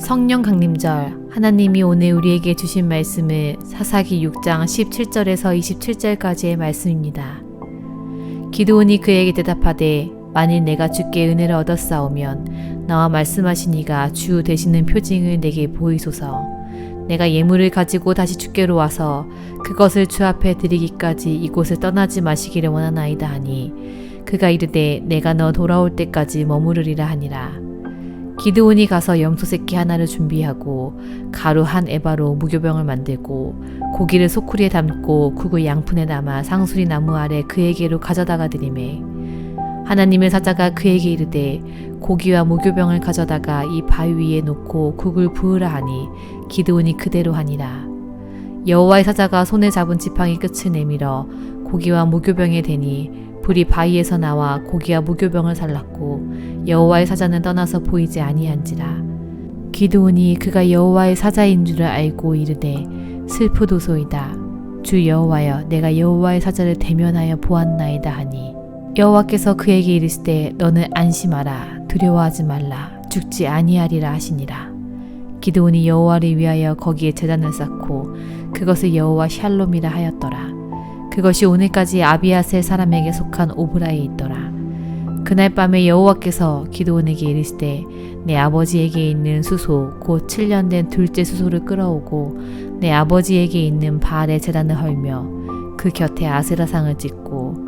성령 강림절, 하나님이 오늘 우리에게 주신 말씀은 사사기 6장 17절에서 27절까지의 말씀입니다. 기드온이 그에게 대답하되 만일 내가 주께 은혜를 얻었사오면 나와 말씀하신 이가 주 되시는 표징을 내게 보이소서. 내가 예물을 가지고 다시 주께로 와서 그것을 주 앞에 드리기까지 이곳을 떠나지 마시기를 원하나이다 하니 그가 이르되 내가 너 돌아올 때까지 머무르리라 하니라. 기드온이 가서 염소 새끼 하나를 준비하고 가루 한 에바로 무교병을 만들고 고기를 소쿠리에 담고 국을 양푼에 담아 상수리 나무 아래 그에게로 가져다가 드리매 하나님의 사자가 그에게 이르되 고기와 무교병을 가져다가 이 바위 위에 놓고 국을 부으라 하니 기드온이 그대로 하니라. 여호와의 사자가 손에 잡은 지팡이 끝을 내밀어 고기와 무교병에 대니 불이 바위에서 나와 고기와 무교병을 살랐고 여호와의 사자는 떠나서 보이지 아니한지라. 기드온이 그가 여호와의 사자인 줄을 알고 이르되 슬프도소이다. 주 여호와여, 내가 여호와의 사자를 대면하여 보았나이다 하니 여호와께서 그에게 이르시되 너는 안심하라. 두려워하지 말라. 죽지 아니하리라 하시니라. 기드온이 여호와를 위하여 거기에 제단을 쌓고 그것을 여호와 샬롬이라 하였더라. 그것이 오늘까지 아비아셀 사람에게 속한 오브라에 있더라. 그날 밤에 여호와께서 기드온에게 이르시되 내 아버지에게 있는 수소 곧 7년 된 둘째 수소를 끌어오고 내 아버지에게 있는 바알의 제단을 헐며 그 곁에 아세라상을 찍고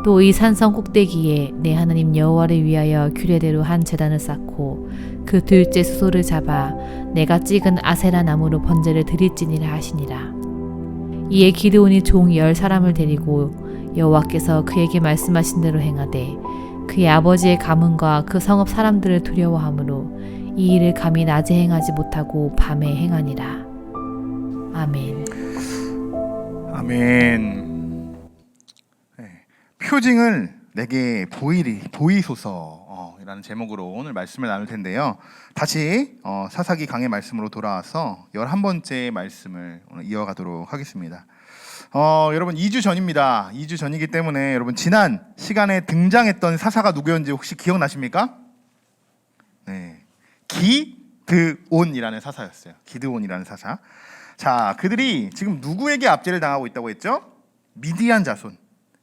또 이 산성 꼭대기에 내 하나님 여호와를 위하여 규례대로 한 제단을 쌓고 그 둘째 수소를 잡아 내가 찍은 아세라 나무로 번제를 드릴지니라 하시니라. 이에 기드온이 종 10사람을 데리고 여호와께서 그에게 말씀하신 대로 행하되 그의 아버지의 가문과 그 성읍 사람들을 두려워하므로 이 일을 감히 낮에 행하지 못하고 밤에 행하니라. 아멘. 아멘. 표징을 내게 보이소서 라는 제목으로 오늘 말씀을 나눌 텐데요. 다시 사사기 강의 말씀으로 돌아와서 11번째 말씀을 오늘 이어가도록 하겠습니다. 여러분 2주 전입니다. 2주 전이기 때문에 여러분 지난 시간에 등장했던 사사가 누구였는지 혹시 기억나십니까? 네, 기드온이라는 사사였어요. 기드온이라는 사사. 자, 그들이 지금 누구에게 압제를 당하고 있다고 했죠? 미디안 자손.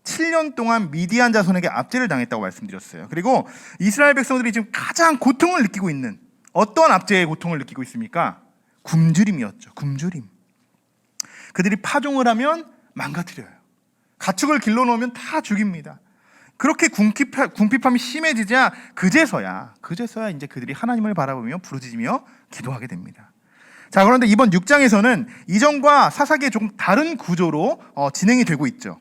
7년 동안 미디안 자손에게 압제를 당했다고 말씀드렸어요. 그리고 이스라엘 백성들이 지금 가장 고통을 느끼고 있는 어떤 압제의 고통을 느끼고 있습니까? 굶주림이었죠. 굶주림. 그들이 파종을 하면 망가뜨려요. 가축을 길러놓으면 다 죽입니다. 그렇게 궁핍함이 심해지자 그제서야 이제 그들이 하나님을 바라보며 부르짖으며 기도하게 됩니다. 자, 그런데 이번 6장에서는 이전과 사사기의 조금 다른 구조로 진행이 되고 있죠.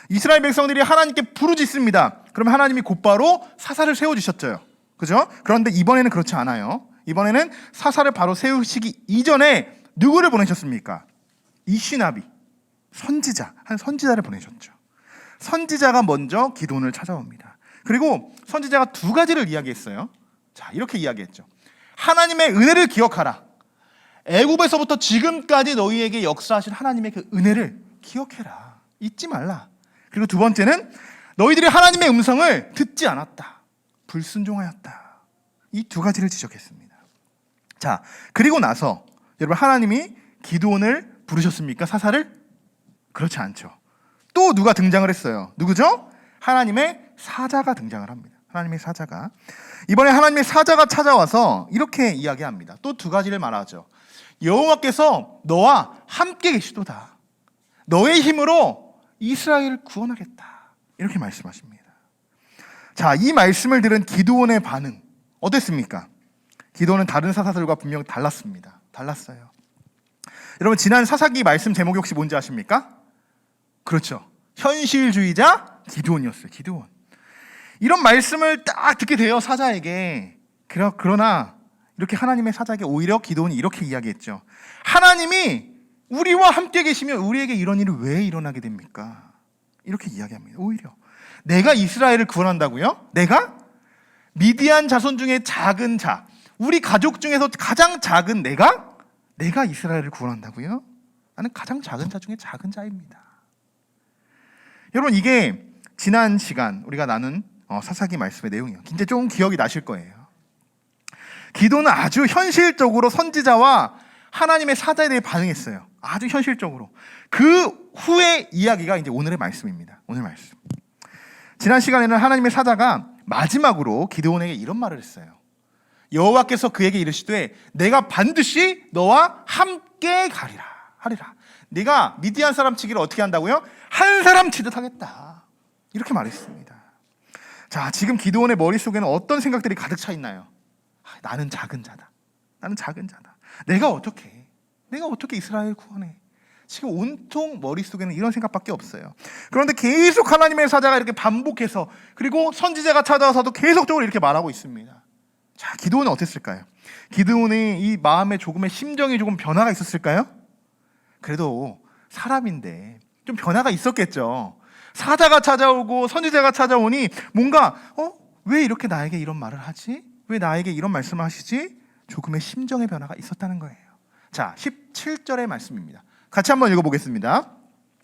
이스라엘 백성들이 하나님께 부르짖습니다. 그러면 하나님이 곧바로 사사를 세워주셨죠. 그죠? 그런데 이번에는 그렇지 않아요. 이번에는 사사를 바로 세우시기 이전에 누구를 보내셨습니까? 이시나비, 한 선지자를 보내셨죠. 선지자가 먼저 기드온을 찾아옵니다. 그리고 선지자가 두 가지를 이야기했어요. 자, 이렇게 이야기했죠. 하나님의 은혜를 기억하라. 애굽에서부터 지금까지 너희에게 역사하신 하나님의 그 은혜를 기억해라. 잊지 말라. 그리고 두 번째는 너희들이 하나님의 음성을 듣지 않았다. 불순종하였다. 이 두 가지를 지적했습니다. 자, 그리고 나서 여러분 하나님이 기드온을 부르셨습니까? 사사를? 그렇지 않죠. 또 누가 등장을 했어요. 누구죠? 하나님의 사자가 등장을 합니다. 하나님의 사자가. 이번에 하나님의 사자가 찾아와서 이렇게 이야기합니다. 또 두 가지를 말하죠. 여호와께서 너와 함께 계시도다. 너의 힘으로 이스라엘을 구원하겠다. 이렇게 말씀하십니다. 자, 이 말씀을 들은 기드온의 반응 어땠습니까? 기드온은 다른 사사들과 분명 달랐습니다. 달랐어요. 여러분 지난 사사기 말씀 제목이 혹시 뭔지 아십니까? 그렇죠. 현실주의자 기드온이었어요. 기드온. 이런 말씀을 딱 듣게 돼요. 사자에게. 그러나 이렇게 하나님의 사자에게 오히려 기드온이 이렇게 이야기했죠. 하나님이 우리와 함께 계시면 우리에게 이런 일이 왜 일어나게 됩니까? 이렇게 이야기합니다. 오히려 내가 이스라엘을 구원한다고요? 내가? 미디안 자손 중에 작은 자, 우리 가족 중에서 가장 작은 내가 이스라엘을 구원한다고요? 나는 가장 작은 자 중에 작은 자입니다. 여러분 이게 지난 시간 우리가 나눈 사사기 말씀의 내용이에요. 이제 좀 기억이 나실 거예요. 기도는 아주 현실적으로 선지자와 하나님의 사자에 대해 반응했어요. 아주 현실적으로. 그 후의 이야기가 이제 오늘의 말씀입니다. 오늘 말씀. 지난 시간에는 하나님의 사자가 마지막으로 기드온에게 이런 말을 했어요. 여호와께서 그에게 이르시되 내가 반드시 너와 함께 가리라 하리라. 네가 미디안 사람 치기를 어떻게 한다고요? 한 사람 치듯 하겠다. 이렇게 말했습니다. 자, 지금 기드온의 머릿속에는 어떤 생각들이 가득 차 있나요? 나는 작은 자다. 나는 작은 자다. 내가 어떻게 이스라엘 구원해? 지금 온통 머릿속에는 이런 생각밖에 없어요. 그런데 계속 하나님의 사자가 이렇게 반복해서, 그리고 선지자가 찾아와서도 계속적으로 이렇게 말하고 있습니다. 자, 기드온은 어땠을까요? 기드온의 이 마음에 조금의 심정이 조금 변화가 있었을까요? 그래도 사람인데 좀 변화가 있었겠죠. 사자가 찾아오고 선지자가 찾아오니 뭔가 왜 이렇게 나에게 이런 말을 하지? 왜 나에게 이런 말씀을 하시지? 조금의 심정의 변화가 있었다는 거예요. 자, 17절의 말씀입니다. 같이 한번 읽어보겠습니다.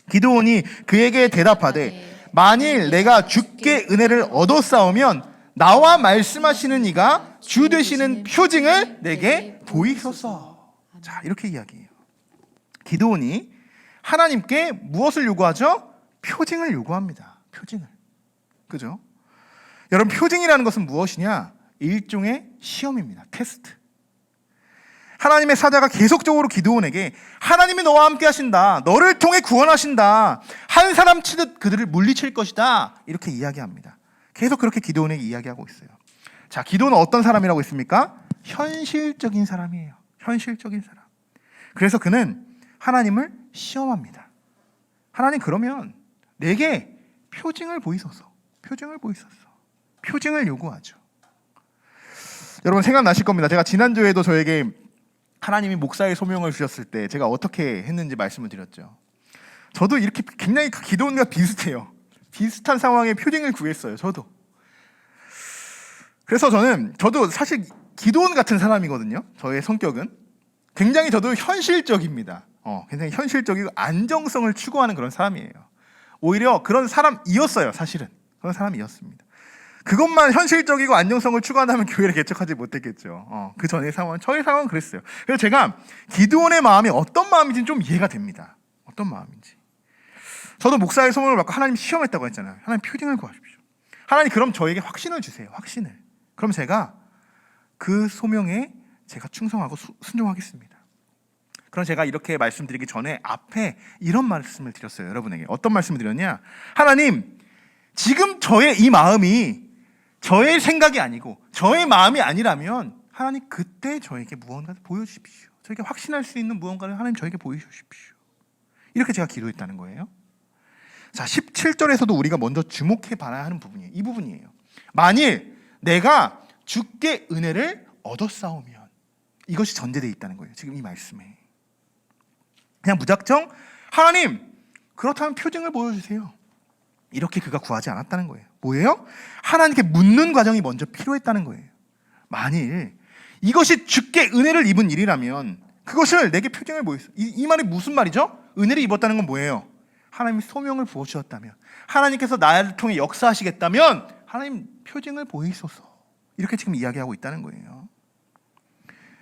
기드온이 그에게 대답하되 만일 내가 주께 은혜를 얻어싸우면 나와 말씀하시는 이가 주 되시는 표징을 내게 보이소서. 자, 이렇게 이야기해요. 기드온이 하나님께 무엇을 요구하죠? 표징을 요구합니다. 표징을. 그죠? 여러분, 표징이라는 것은 무엇이냐? 일종의 시험입니다. 테스트. 하나님의 사자가 계속적으로 기드온에게 하나님이 너와 함께 하신다. 너를 통해 구원하신다. 한 사람 치듯 그들을 물리칠 것이다. 이렇게 이야기합니다. 계속 그렇게 기드온에게 이야기하고 있어요. 자, 기드온은 어떤 사람이라고 했습니까? 현실적인 사람이에요. 현실적인 사람. 그래서 그는 하나님을 시험합니다. 하나님, 그러면 내게 표징을 보이소서. 표징을 보이소서. 표징을 요구하죠. 여러분, 생각나실 겁니다. 제가 지난주에도 저에게 하나님이 목사의 소명을 주셨을 때 제가 어떻게 했는지 말씀을 드렸죠. 저도 이렇게 굉장히 기드온과 비슷해요. 비슷한 상황에 표징을 구했어요. 저도. 그래서 저도 사실 기드온 같은 사람이거든요. 저의 성격은 굉장히 저도 현실적입니다. 굉장히 현실적이고 안정성을 추구하는 그런 사람이에요. 오히려 그런 사람이었어요. 사실은 그런 사람이었습니다. 그것만 현실적이고 안정성을 추구한다면 교회를 개척하지 못했겠죠. 그 전의 상황, 저의 상황은 그랬어요. 그래서 제가 기드온의 마음이 어떤 마음인지 좀 이해가 됩니다. 어떤 마음인지. 저도 목사의 소명을 받고 하나님 시험했다고 했잖아요. 하나님, 표징을 구하십시오. 하나님, 그럼 저에게 확신을 주세요. 확신을. 그럼 제가 그 소명에 제가 충성하고 순종하겠습니다. 그럼 제가 이렇게 말씀드리기 전에 앞에 이런 말씀을 드렸어요. 여러분에게 어떤 말씀을 드렸냐? 하나님, 지금 저의 이 마음이 저의 생각이 아니고 저의 마음이 아니라면 하나님, 그때 저에게 무언가를 보여주십시오. 저에게 확신할 수 있는 무언가를 하나님 저에게 보여주십시오. 이렇게 제가 기도했다는 거예요. 자, 17절에서도 우리가 먼저 주목해 봐야 하는 부분이에요. 이 부분이에요. 만일 내가 주께 은혜를 얻어싸우면, 이것이 전제되어 있다는 거예요. 지금 이 말씀에. 그냥 무작정 하나님, 그렇다면 표징을 보여주세요. 이렇게 그가 구하지 않았다는 거예요. 뭐예요? 하나님께 묻는 과정이 먼저 필요했다는 거예요. 만일 이것이 주께 은혜를 입은 일이라면 그것을 내게 표징을 보여주세요. 이 말이 무슨 말이죠? 은혜를 입었다는 건 뭐예요? 하나님이 소명을 부어주셨다면, 하나님께서 나를 통해 역사하시겠다면 하나님, 표징을 보이소서. 이렇게 지금 이야기하고 있다는 거예요.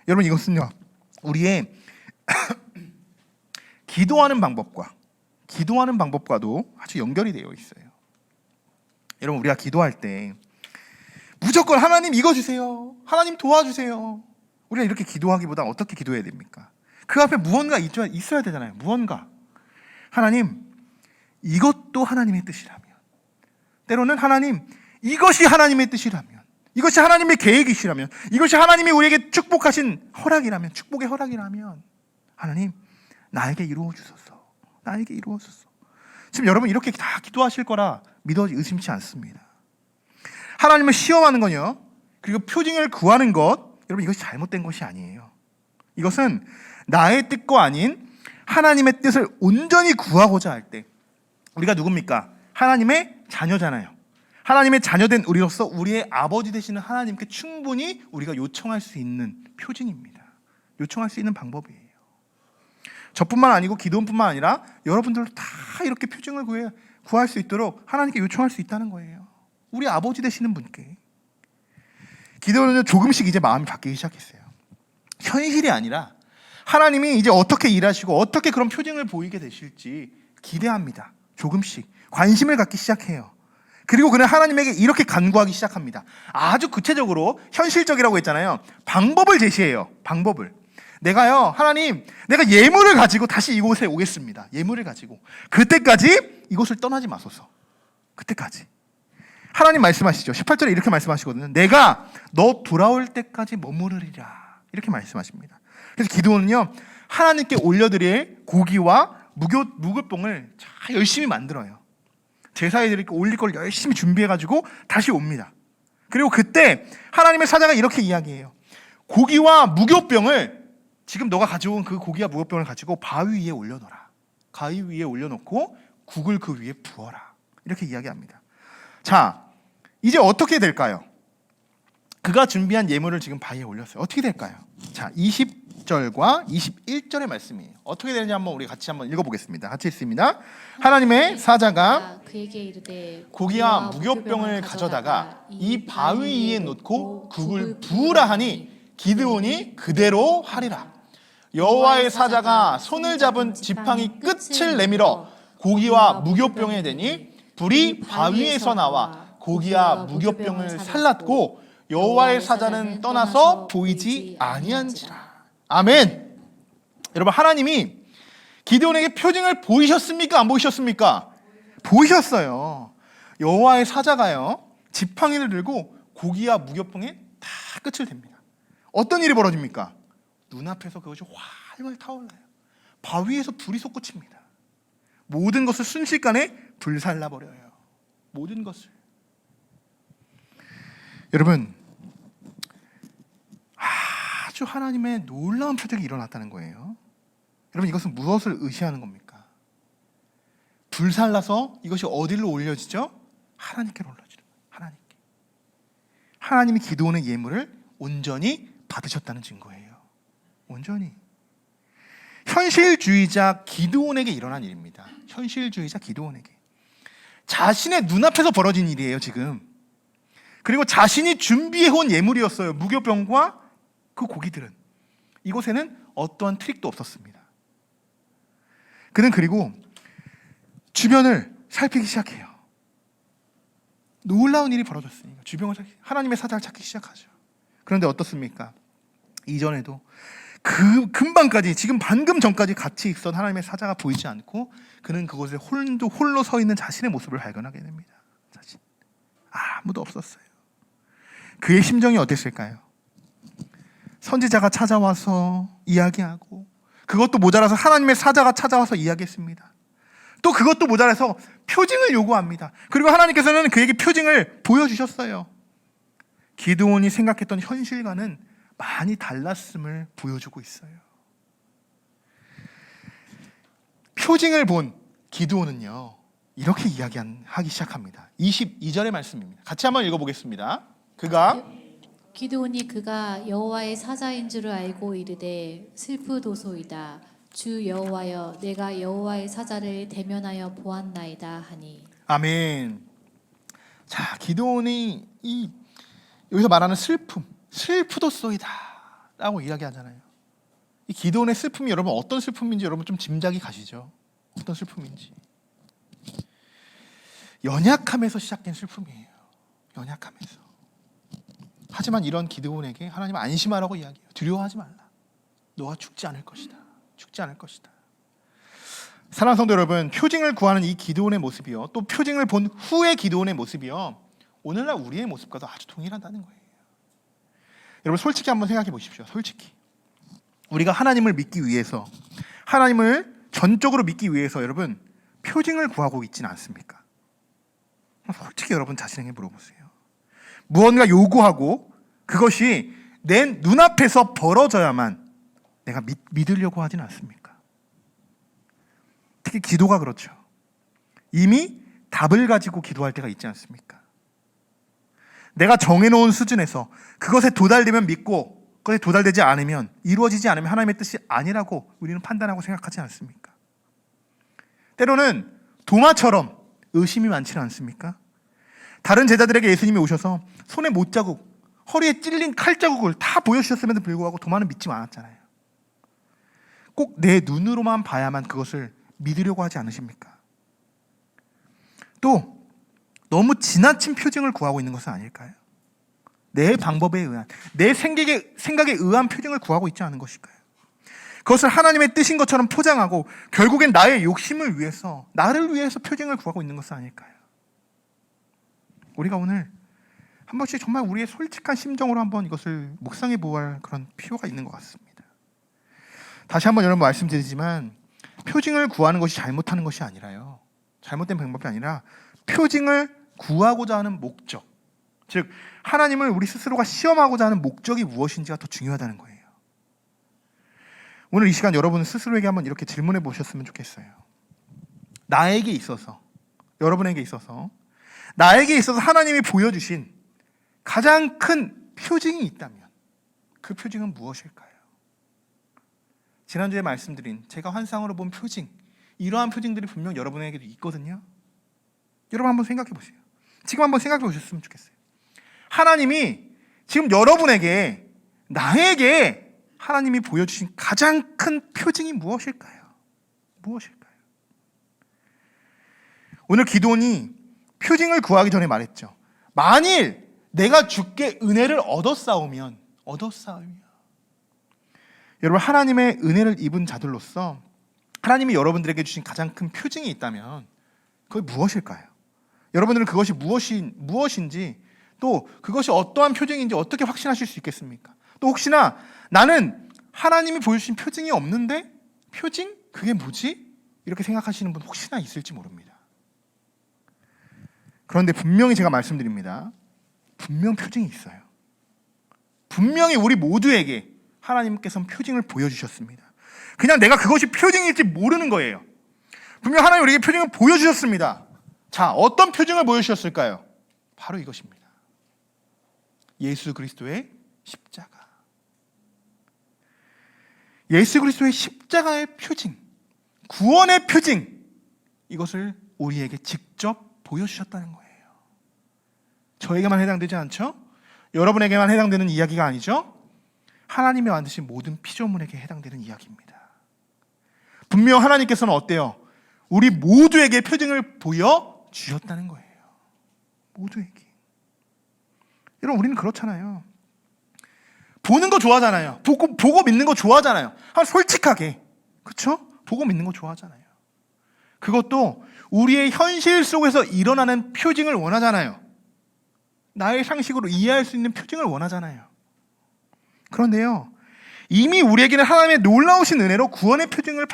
여러분, 이것은요, 우리의 기도하는 방법과도 아주 연결이 되어 있어요. 여러분, 우리가 기도할 때 무조건 하나님 이거 주세요, 하나님 도와주세요, 우리가 이렇게 기도하기보다 어떻게 기도해야 됩니까? 그 앞에 무언가 있어야 되잖아요. 무언가. 하나님, 이것도 하나님의 뜻이라면, 때로는 하나님, 이것이 하나님의 뜻이라면, 이것이 하나님의 계획이시라면, 이것이 하나님이 우리에게 축복하신 허락이라면, 축복의 허락이라면, 하나님, 나에게 이루어 주소서. 나에게 이루어 주소서. 지금 여러분 이렇게 다 기도하실 거라 의심치 않습니다. 하나님을 시험하는 건요, 그리고 표징을 구하는 것, 여러분 이것이 잘못된 것이 아니에요. 이것은 나의 뜻과 아닌 하나님의 뜻을 온전히 구하고자 할 때, 우리가 누굽니까? 하나님의 자녀잖아요. 하나님의 자녀된 우리로서 우리의 아버지 되시는 하나님께 충분히 우리가 요청할 수 있는 표징입니다. 요청할 수 있는 방법이에요. 저뿐만 아니고 기도원뿐만 아니라 여러분들도 다 이렇게 표징을 구할 수 있도록 하나님께 요청할 수 있다는 거예요. 우리 아버지 되시는 분께. 기드온은 조금씩 이제 마음이 바뀌기 시작했어요. 현실이 아니라 하나님이 이제 어떻게 일하시고 어떻게 그런 표징을 보이게 되실지 기대합니다. 조금씩 관심을 갖기 시작해요. 그리고 그는 하나님에게 이렇게 간구하기 시작합니다. 아주 구체적으로 현실적이라고 했잖아요. 방법을 제시해요. 방법을. 내가요, 하나님, 내가 예물을 가지고 다시 이곳에 오겠습니다. 예물을 가지고. 그때까지 이곳을 떠나지 마소서. 그때까지. 하나님 말씀하시죠. 18절에 이렇게 말씀하시거든요. 내가 너 돌아올 때까지 머무르리라. 이렇게 말씀하십니다. 그래서 기드온은요, 하나님께 올려드릴 고기와 무교병을 잘 열심히 만들어요. 제사에 올릴 걸 열심히 준비해가지고 다시 옵니다. 그리고 그때 하나님의 사자가 이렇게 이야기해요. 고기와 무교병을 지금 너가 가져온 그 고기와 무교병을 가지고 바위 위에 올려놓아라. 바위 위에 올려놓고 국을 그 위에 부어라. 이렇게 이야기합니다. 자, 이제 어떻게 될까요? 그가 준비한 예물을 지금 바위에 올렸어요. 어떻게 될까요? 자, 20절과 21절의 말씀이에요. 어떻게 되는지 한번 우리 같이 한번 읽어보겠습니다. 같이 읽습니다. 하나님의 사자가 그에게 이르되 고기와 무교병을 가져다가 이 바위 위에 놓고 국을 부으라 하니 기드온이 그대로 하리라. 여호와의 사자가 손을 잡은 지팡이 끝을 내밀어 고기와 무교병에 대니 불이 바위에서 나와 고기와 무교병을 살랐고 여호와의 사자는 떠나서 보이지 아니한지라. 아멘. 여러분, 하나님이 기드온에게 표징을 보이셨습니까? 안 보이셨습니까? 보이셨어요. 여호와의 사자가요, 지팡이를 들고 고기와 무교병에 다 끝을 댑니다. 어떤 일이 벌어집니까? 눈앞에서 그것이 활활 타올라요. 바위에서 불이 솟구칩니다. 모든 것을 순식간에 불살라버려요. 모든 것을. 여러분, 아주 하나님의 놀라운 표적이 일어났다는 거예요. 여러분, 이것은 무엇을 의시하는 겁니까? 불살라서 이것이 어디로 올려지죠? 하나님께로 올려지는 거예요. 하나님께. 하나님이 기드온의 예물을 온전히 받으셨다는 증거예요. 온전히. 현실주의자 기드온에게 일어난 일입니다. 현실주의자 기드온에게. 자신의 눈앞에서 벌어진 일이에요, 지금. 그리고 자신이 준비해온 예물이었어요. 무교병과 그 고기들은. 이곳에는 어떠한 트릭도 없었습니다. 그는 그리고 주변을 살피기 시작해요. 놀라운 일이 벌어졌으니까 주변을 하나님의 사자를 찾기 시작하죠. 그런데 어떻습니까? 이전에도 금방까지, 지금 방금 전까지 같이 있던 하나님의 사자가 보이지 않고 그는 그곳에 홀로 서 있는 자신의 모습을 발견하게 됩니다. 자신. 아무도 없었어요. 그의 심정이 어땠을까요? 선지자가 찾아와서 이야기하고, 그것도 모자라서 하나님의 사자가 찾아와서 이야기했습니다. 또 그것도 모자라서 표징을 요구합니다. 그리고 하나님께서는 그에게 표징을 보여주셨어요. 기드온이 생각했던 현실과는 많이 달랐음을 보여주고 있어요. 표징을 본 기드온은요, 이렇게 이야기하기 시작합니다. 22절의 말씀입니다. 같이 한번 읽어보겠습니다. 기드온이 그가 여호와의 사자인 줄을 알고 이르되 슬프도소이다. 주 여호와여, 내가 여호와의 사자를 대면하여 보았나이다 하니. 아멘. 자, 기드온이 여기서 말하는 슬프도소이다 라고 이야기하잖아요. 이 기드온의 슬픔이 여러분 어떤 슬픔인지 여러분 좀 짐작이 가시죠? 어떤 슬픔인지. 연약함에서 시작된 슬픔이에요. 연약함에서. 하지만 이런 기드온에게 하나님은 안심하라고 이야기해요. 두려워하지 말라. 너가 죽지 않을 것이다. 죽지 않을 것이다. 사랑하는 성도 여러분, 표징을 구하는 이 기드온의 모습이요, 또 표징을 본 후의 기드온의 모습이요, 오늘날 우리의 모습과도 아주 동일하다는 거예요. 여러분, 솔직히 한번 생각해 보십시오. 솔직히 우리가 하나님을 믿기 위해서, 하나님을 전적으로 믿기 위해서 여러분 표징을 구하고 있지는 않습니까? 솔직히 여러분 자신에게 물어보세요. 무언가 요구하고 그것이 내 눈앞에서 벌어져야만 내가 믿으려고 하진 않습니까? 특히 기도가 그렇죠. 이미 답을 가지고 기도할 때가 있지 않습니까? 내가 정해놓은 수준에서 그것에 도달되면 믿고, 그것에 도달되지 않으면, 이루어지지 않으면 하나님의 뜻이 아니라고 우리는 판단하고 생각하지 않습니까? 때로는 도마처럼 의심이 많지는 않습니까? 다른 제자들에게 예수님이 오셔서 손에 못자국, 허리에 찔린 칼자국을 다 보여주셨음에도 불구하고 도마는 믿지 않았잖아요. 꼭 내 눈으로만 봐야만 그것을 믿으려고 하지 않으십니까? 또 너무 지나친 표징을 구하고 있는 것은 아닐까요? 내 방법에 의한, 내 생각에 의한 표징을 구하고 있지 않은 것일까요? 그것을 하나님의 뜻인 것처럼 포장하고 결국엔 나의 욕심을 위해서, 나를 위해서 표징을 구하고 있는 것은 아닐까요? 우리가 오늘 한 번씩 정말 우리의 솔직한 심정으로 한번 이것을 묵상해 보아야 그런 필요가 있는 것 같습니다. 다시 한번 여러분 말씀드리지만 표징을 구하는 것이 잘못하는 것이 아니라요, 잘못된 방법이 아니라 표징을 구하고자 하는 목적, 즉 하나님을 우리 스스로가 시험하고자 하는 목적이 무엇인지가 더 중요하다는 거예요. 오늘 이 시간 여러분 스스로에게 한번 이렇게 질문해 보셨으면 좋겠어요. 나에게 있어서, 여러분에게 있어서, 나에게 있어서 하나님이 보여주신 가장 큰 표징이 있다면 그 표징은 무엇일까요? 지난주에 말씀드린 제가 환상으로 본 표징, 이러한 표징들이 분명 여러분에게도 있거든요. 여러분 한번 생각해 보세요. 지금 한번 생각해 보셨으면 좋겠어요. 하나님이 지금 여러분에게, 나에게 하나님이 보여주신 가장 큰 표징이 무엇일까요? 무엇일까요? 오늘 기도원이 표징을 구하기 전에 말했죠. 만일 내가 주께 은혜를 얻었사오면 여러분 하나님의 은혜를 입은 자들로서 하나님이 여러분들에게 주신 가장 큰 표징이 있다면 그게 무엇일까요? 여러분들은 그것이 무엇인지, 또 그것이 어떠한 표징인지 어떻게 확신하실 수 있겠습니까? 또 혹시나 나는 하나님이 보여주신 표징이 없는데 표징? 그게 뭐지? 이렇게 생각하시는 분 혹시나 있을지 모릅니다. 그런데 분명히 제가 말씀드립니다. 분명 표징이 있어요. 분명히 우리 모두에게 하나님께서는 표징을 보여주셨습니다. 그냥 내가 그것이 표징일지 모르는 거예요. 분명 하나님 우리에게 표징을 보여주셨습니다. 자, 어떤 표징을 보여주셨을까요? 바로 이것입니다. 예수 그리스도의 십자가. 예수 그리스도의 십자가의 표징, 구원의 표징, 이것을 우리에게 직접 보여주셨다는 거예요. 저에게만 해당되지 않죠? 여러분에게만 해당되는 이야기가 아니죠? 하나님이 만드신 모든 피조물에게 해당되는 이야기입니다. 분명 하나님께서는 어때요? 우리 모두에게 표징을 보여주셨다는 거예요. 모두에게. 여러분 우리는 그렇잖아요. 보는 거 좋아하잖아요. 보고 믿는 거 좋아하잖아요. 솔직하게. 그렇죠? 보고 믿는 거 좋아하잖아요. 그것도 우리의 현실 속에서 일어나는 표징을 원하잖아요. 나의 상식으로 이해할 수 있는 표징을 원하잖아요. 그런데요, 이미 우리에게는 하나님의 놀라우신 은혜로 구원의 표징을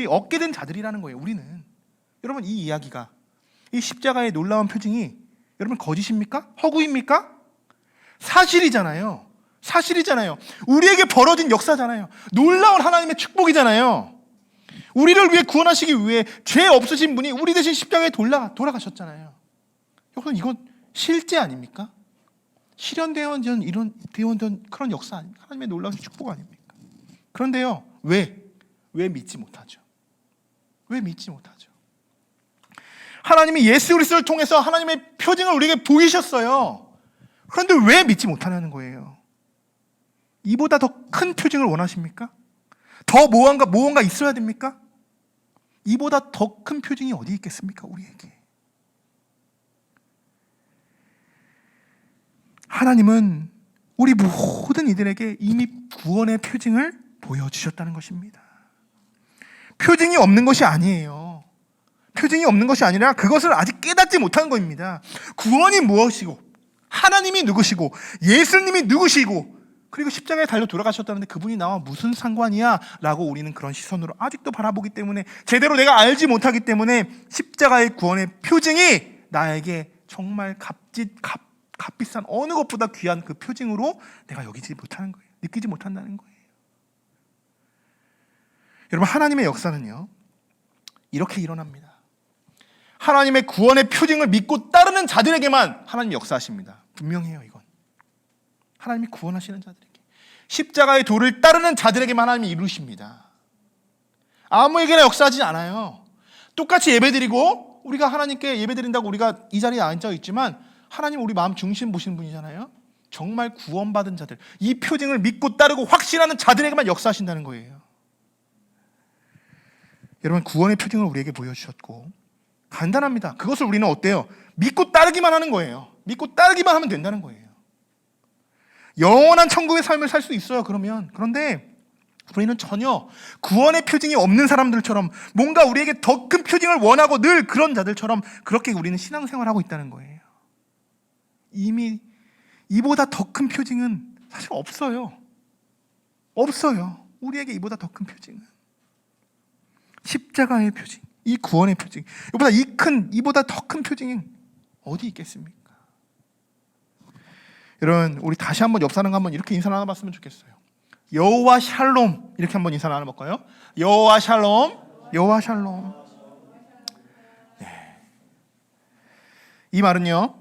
얻게 된 자들이라는 거예요. 우리는. 여러분 이 이야기가, 이 십자가의 놀라운 표징이 여러분 거짓입니까? 허구입니까? 사실이잖아요. 우리에게 벌어진 역사잖아요. 놀라운 하나님의 축복이잖아요. 우리를 위해 구원하시기 위해 죄 없으신 분이 우리 대신 십자가에 돌아가셨잖아요. 여러분 이건 실제 아닙니까? 실현되어진 그런 역사 아닙니까? 하나님의 놀라운 축복 아닙니까? 그런데요, 왜 믿지 못하죠? 왜 믿지 못하죠? 하나님이 예수 그리스도를 통해서 하나님의 표징을 우리에게 보이셨어요. 그런데 왜 믿지 못하냐는 거예요. 이보다 더 큰 표징을 원하십니까? 더 무언가 있어야 됩니까? 이보다 더 큰 표징이 어디 있겠습니까? 우리에게. 하나님은 우리 모든 이들에게 이미 구원의 표징을 보여주셨다는 것입니다. 표징이 없는 것이 아니에요. 표징이 없는 것이 아니라 그것을 아직 깨닫지 못한 것입니다. 구원이 무엇이고, 하나님이 누구시고, 예수님이 누구시고, 그리고 십자가에 달려 돌아가셨다는데 그분이 나와 무슨 상관이야? 라고 우리는 그런 시선으로 아직도 바라보기 때문에, 제대로 내가 알지 못하기 때문에 십자가의 구원의 표징이 나에게 정말 값비싼 어느 것보다 귀한 그 표징으로 내가 여기지 못하는 거예요. 느끼지 못한다는 거예요. 여러분 하나님의 역사는요 이렇게 일어납니다. 하나님의 구원의 표징을 믿고 따르는 자들에게만 하나님이 역사하십니다. 분명해요. 이건 하나님이 구원하시는 자들에게, 십자가의 도를 따르는 자들에게만 하나님이 이루십니다. 아무에게나 역사하지 않아요. 똑같이 예배드리고 우리가 하나님께 예배드린다고 우리가 이 자리에 앉아 있지만 하나님 우리 마음 중심 보시는 분이잖아요. 정말 구원받은 자들, 이 표징을 믿고 따르고 확신하는 자들에게만 역사하신다는 거예요. 여러분, 구원의 표징을 우리에게 보여주셨고 간단합니다. 그것을 우리는 어때요? 믿고 따르기만 하는 거예요. 믿고 따르기만 하면 된다는 거예요. 영원한 천국의 삶을 살 수 있어요. 그런데 우리는 전혀 구원의 표징이 없는 사람들처럼 뭔가 우리에게 더 큰 표징을 원하고 늘 그런 자들처럼 그렇게 우리는 신앙생활을 하고 있다는 거예요. 이미 이보다 더 큰 표징은 사실 없어요. 우리에게 이보다 더 큰 표징은 십자가의 표징, 이 구원의 표징, 이보다 더 큰 표징이 어디 있겠습니까? 여러분, 우리 다시 한번 옆 사람과 한번 이렇게 인사 나눠봤으면 좋겠어요. 여호와 샬롬, 이렇게 한번 인사 나눠볼까요? 여호와 샬롬, 여호와 샬롬. 네. 이 말은요,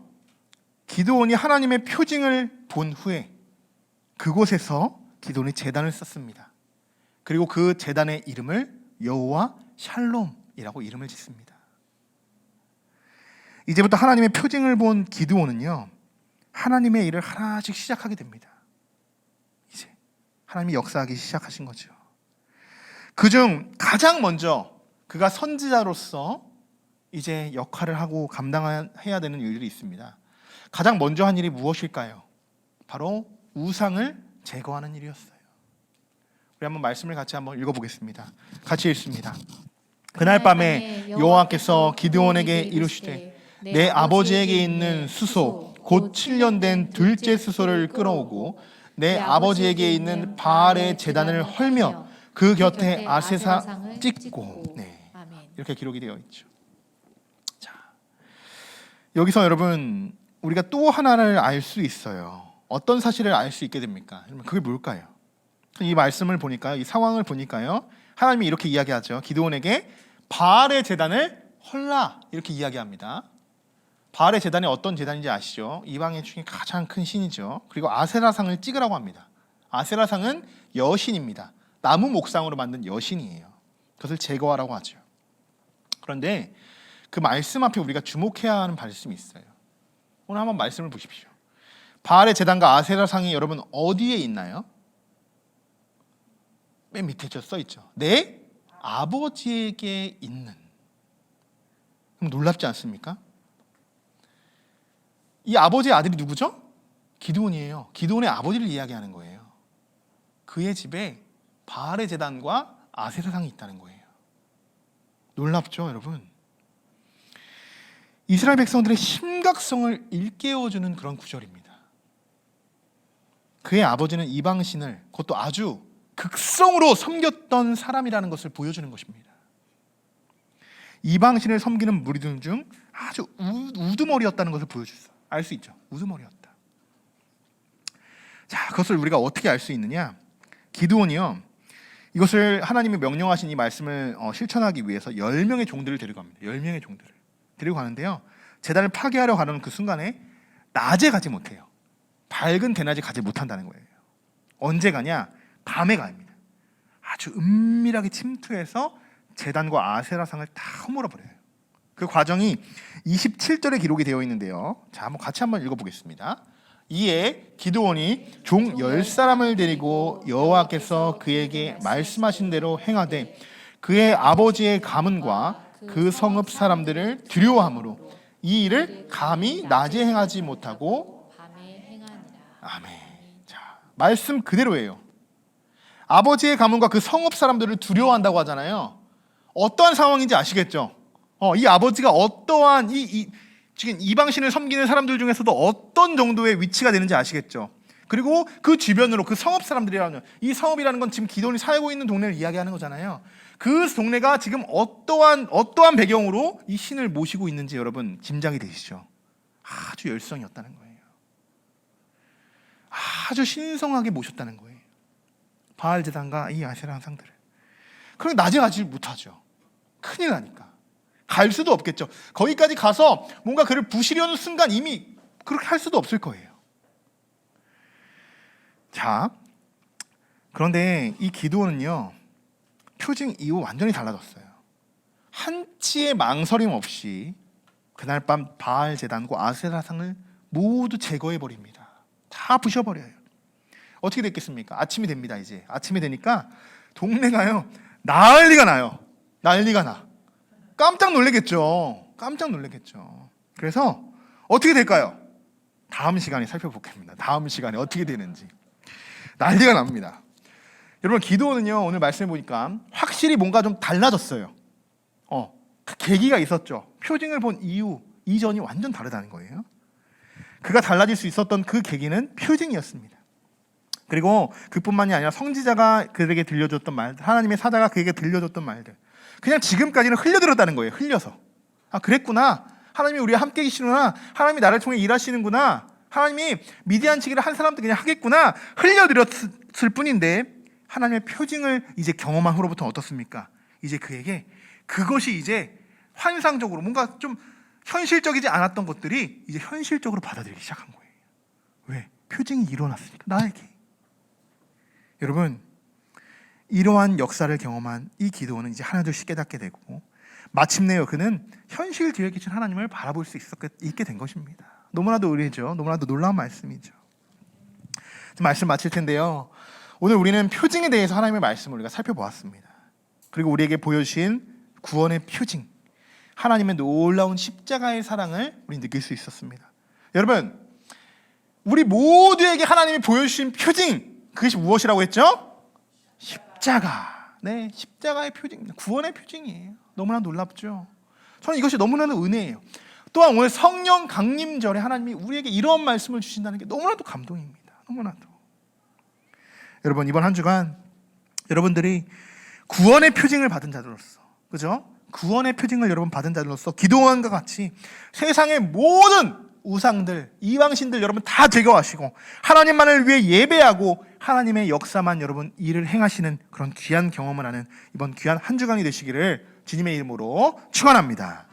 기드온이 하나님의 표징을 본 후에 그곳에서 기드온이 제단을 썼습니다. 그리고 그 제단의 이름을 여호와 샬롬이라고 이름을 짓습니다. 이제부터 하나님의 표징을 본 기드온은요, 하나님의 일을 하나씩 시작하게 됩니다. 이제 하나님이 역사하기 시작하신 거죠. 그중 가장 먼저 그가 선지자로서 이제 역할을 하고 감당해야 되는 일들이 있습니다. 가장 먼저 한 일이 무엇일까요? 바로 우상을 제거하는 일이었어요. 우리 한번 말씀을 같이 한번 읽어보겠습니다. 같이 읽습니다. 그날 밤에 여호와께서 기드온에게 이르시되 내 아버지에게 있는 수소 곧 7년 된 둘째 수소를 끌어오고 내 아버지에게 있는 바알의 제단을 헐며 그 곁에 아세사 찍고. 네, 이렇게 기록이 되어 있죠. 자, 여기서 여러분, 우리가 또 하나를 알 수 있어요. 어떤 사실을 알 수 있게 됩니까? 그게 뭘까요? 이 말씀을 보니까요, 이 상황을 보니까요, 하나님이 이렇게 이야기하죠. 기드온에게 바알의 제단을 헐라, 이렇게 이야기합니다. 바알의 제단이 어떤 제단인지 아시죠? 이방인 중에 가장 큰 신이죠. 그리고 아세라상을 찍으라고 합니다. 아세라상은 여신입니다. 나무 목상으로 만든 여신이에요. 그것을 제거하라고 하죠. 그런데 그 말씀 앞에 우리가 주목해야 하는 말씀이 있어요. 오늘 한번 말씀을 보십시오. 바알의 제단과 아세라상이 여러분 어디에 있나요? 맨 밑에 써 있죠. 내 아버지에게 있는. 그럼 놀랍지 않습니까? 이 아버지의 아들이 누구죠? 기드온이에요. 기드온의 아버지를 이야기하는 거예요. 그의 집에 바알의 제단과 아세라상이 있다는 거예요. 놀랍죠, 여러분? 이스라엘 백성들의 심각성을 일깨워주는 그런 구절입니다. 그의 아버지는 이방신을, 그것도 아주 극성으로 섬겼던 사람이라는 것을 보여주는 것입니다. 이방신을 섬기는 무리들 중 아주 우두머리였다는 것을 보여줬어요. 알 수 있죠. 우두머리였다. 자, 그것을 우리가 어떻게 알 수 있느냐? 기드온이요, 이것을 하나님이 명령하신 이 말씀을 실천하기 위해서 10명의 종들을 데리고 갑니다. 10명의 종들을 데리고 가는데요, 제단을 파괴하려 가는 그 순간에 낮에 가지 못해요. 밝은 대낮에 가지 못한다는 거예요. 언제 가냐? 밤에 갑니다. 아주 은밀하게 침투해서 제단과 아세라상을 다 허물어버려요. 그 과정이 27절에 기록이 되어 있는데요, 자, 같이 한번 읽어보겠습니다. 이에 기드온이 종 10사람을 데리고 여호와께서 그에게 말씀하신 대로 행하되 그의 아버지의 가문과 그 성읍 사람들을 두려워함으로 이 일을 감히 낮에 행하지 못하고 밤에 행하니라. 아멘. 자, 말씀 그대로예요. 아버지의 가문과 그 성읍 사람들을 두려워한다고 하잖아요. 어떠한 상황인지 아시겠죠? 이 아버지가 어떠한 지금 이방신을 섬기는 사람들 중에서도 어떤 정도의 위치가 되는지 아시겠죠? 그리고 그 주변으로 그 성읍 사람들이라는, 이 성읍이라는 건 지금 기드온이 살고 있는 동네를 이야기하는 거잖아요. 그 동네가 지금 어떠한 배경으로 이 신을 모시고 있는지 여러분 짐작이 되시죠? 아주 열성이었다는 거예요. 아주 신성하게 모셨다는 거예요. 바알 제단과 이 아세라 상들을. 그럼 낮에 가지 못하죠. 큰일 나니까. 갈 수도 없겠죠. 거기까지 가서 뭔가 그를 부시려는 순간 이미 그렇게 할 수도 없을 거예요. 자, 그런데 이 기드온은요, 표징 이후 완전히 달라졌어요. 한치의 망설임 없이 그날 밤 바알 제단과 아세라상을 모두 제거해 버립니다. 다 다 부셔버려요. 어떻게 됐겠습니까? 아침이 됩니다. 이제 아침이 되니까 동네가요 난리가 나요. 난리가 나. 깜짝 놀라겠죠. 깜짝 놀라겠죠. 그래서 어떻게 될까요? 다음 시간에 살펴보겠습니다. 다음 시간에 어떻게 되는지. 난리가 납니다. 여러분 기드온은요 오늘 말씀해 보니까 확실히 뭔가 좀 달라졌어요. 그 계기가 있었죠. 표징을 본 이후 이전이 완전 다르다는 거예요. 그가 달라질 수 있었던 그 계기는 표징이었습니다. 그리고 그뿐만이 아니라 성지자가 그에게 들려줬던 말들, 하나님의 사자가 그에게 들려줬던 말들, 그냥 지금까지는 흘려들었다는 거예요. 흘려서. 아 그랬구나. 하나님이 우리와 함께 계시구나. 하나님이 나를 통해 일하시는구나. 하나님이 미디안 치기를 한 사람도 그냥 하겠구나. 흘려들었을 뿐인데 하나님의 표징을 이제 경험한 후로부터 어떻습니까? 이제 그에게 그것이 이제 환상적으로 뭔가 좀 현실적이지 않았던 것들이 이제 현실적으로 받아들이기 시작한 거예요. 왜? 표징이 일어났으니까 나에게. 여러분 이러한 역사를 경험한 이 기드온은 이제 하나둘씩 깨닫게 되고 마침내요 그는 현실 뒤에 계신 하나님을 바라볼 수 있게 된 것입니다. 너무나도 의외죠. 너무나도 놀라운 말씀이죠. 말씀 마칠 텐데요. 오늘 우리는 표징에 대해서 하나님의 말씀을 우리가 살펴보았습니다. 그리고 우리에게 보여주신 구원의 표징, 하나님의 놀라운 십자가의 사랑을 우리 느낄 수 있었습니다. 여러분 우리 모두에게 하나님이 보여주신 표징, 그것이 무엇이라고 했죠? 십자가. 네, 십자가의 표징, 구원의 표징이에요. 너무나 놀랍죠. 저는 이것이 너무나도 은혜예요. 또한 오늘 성령 강림절에 하나님이 우리에게 이런 말씀을 주신다는 게 너무나도 감동입니다. 너무나도. 여러분 이번 한 주간 여러분들이 구원의 표징을 받은 자들로서, 그죠? 구원의 표징을 여러분 받은 자들로서 기도원과 같이 세상의 모든 우상들, 이방신들 여러분 다 제거하시고 하나님만을 위해 예배하고 하나님의 역사만 여러분 일을 행하시는 그런 귀한 경험을 하는 이번 귀한 한 주간이 되시기를 주님의 이름으로 축원합니다.